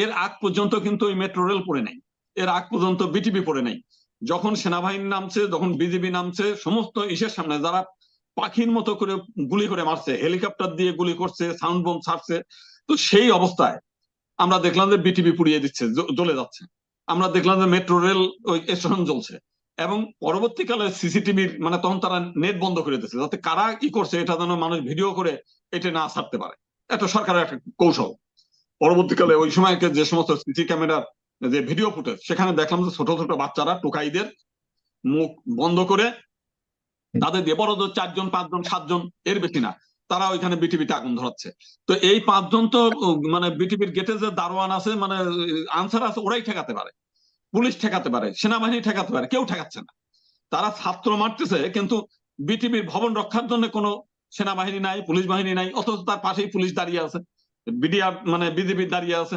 এর আগ পর্যন্ত কিন্তু ওই মেট্রো রেল পড়ে নাই, এর আগ পর্যন্ত বিটিপি পড়ে নাই। যখন সেনাবাহিনী নামছে, যখন বিজিবি নামছে, সমস্ত ইসের সামনে যারা পাখির মতো করে গুলি করে মারছে, হেলিকপ্টার দিয়ে গুলি করছে, সাউন্ড বোম ছাড়ছে, তো সেই অবস্থায় আমরা দেখলাম যে বিটিপি পুড়িয়ে দিচ্ছে, জ্বলে যাচ্ছে। আমরা দেখলাম যে মেট্রো রেল ওই স্টেশন জ্বলছে। এবং পরবর্তীকালে সিসিটিভির মানে তখন তারা নেট বন্ধ করে দিচ্ছে, যাতে কারা কি করছে এটা যেন মানুষ ভিডিও করে এটা না ছাড়তে পারে। এটা সরকারের একটা কৌশল। পরবর্তীকালে ওই সময়কে যে সমস্ত সিসি ক্যামেরার যে ভিডিও ফুটেজ, সেখানে দেখলাম যে ছোট ছোট বাচ্চারা টোকাইদের মুখ বন্ধ করে তাদের দিয়ে, বড় 4 জন 5 জন 7 জন, এর বেশি না, তারা ওইখানে বিটিভিতে আগুন ধরাচ্ছে। তো এই 5 জন তো মানে বিটিভির গেটে যে দারোয়ান আছে, মানে আনসার আছে, ওরাই ঠেকাতে পারে, পুলিশ ঠেকাতে পারে, সেনাবাহিনী ঠেকাতে পারে, কেউ ঠেকাচ্ছে না। তারা ছাত্র মারতেছে, কিন্তু বিটিভির ভবন রক্ষার জন্য কোনো সেনাবাহিনী নাই, পুলিশ বাহিনী নাই, অথচ তার পাশেই পুলিশ দাঁড়িয়ে আছে, বিডিআর মানে বিজেপি দাঁড়িয়ে আছে।